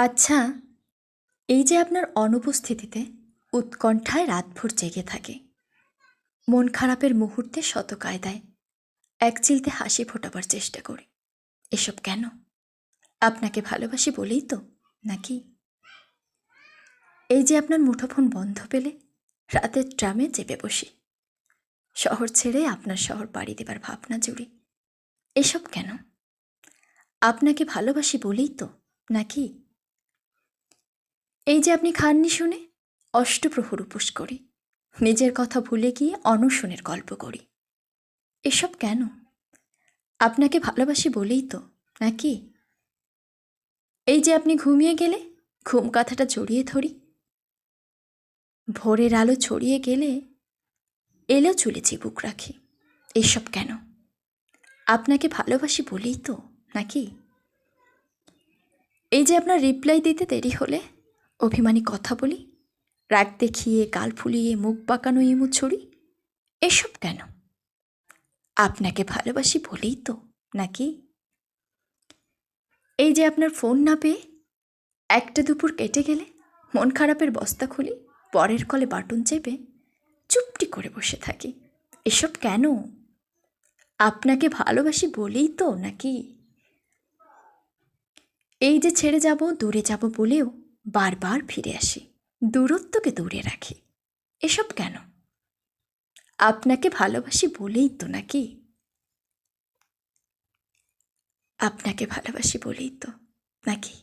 আচ্ছা, এই যে আপনার অনুপস্থিতিতে উৎকণ্ঠায় রাতভর জেগে থাকে, মন খারাপের মুহূর্তে শত কায়দায় একচিলতে হাসি ফোটাবার চেষ্টা করি, এসব কেন? আপনাকে ভালোবাসি বলেই তো, নাকি? এই যে আপনার মুঠোফোন বন্ধ পেলে রাতের ট্রামে চেপে বসি, শহর ছেড়ে আপনার শহর পাড়ি দেবার ভাবনা জুড়ি, এসব কেন? আপনাকে ভালোবাসি বলেই তো, নাকি? এই যে আপনি খাননি শুনে অষ্টপ্রহর উপোস করি, নিজের কথা ভুলে গিয়ে অনশনের গল্প করি, এসব কেন? আপনাকে ভালোবাসি বলেই তো, নাকি? এই যে আপনি ঘুমিয়ে গেলে ঘুম কাঁথাটা জড়িয়ে ধরি, ভোরের আলো ছড়িয়ে গেলে এলো চুলে চিবুক রাখি, এসব কেন? আপনাকে ভালোবাসি বলেই তো, নাকি? এই যে আপনার রিপ্লাই দিতে দেরি হলে অভিমানী কথা বলি, রাগ দেখিয়ে গাল ফুলিয়ে মুখ বাঁকানো ইমু ছড়ি, এসব কেন? আপনাকে ভালোবাসি বলেই তো, নাকি? এই যে আপনার ফোন না পেয়ে একটা দুপুর কেটে গেলে মন খারাপের বস্তা খুলি, পরের কলে বাটন চেপে চুপটি করে বসে থাকি, এসব কেন? আপনাকে ভালোবাসি বলেই তো, নাকি? এই যে ছেড়ে যাব দূরে যাব বলেও বারবার ফিরে আসি, দূরত্বকে দূরে রাখি, এসব কেন? আপনাকে ভালোবাসি বলেই তো, নাকি? আপনাকে ভালোবাসি বলেই তো, নাকি?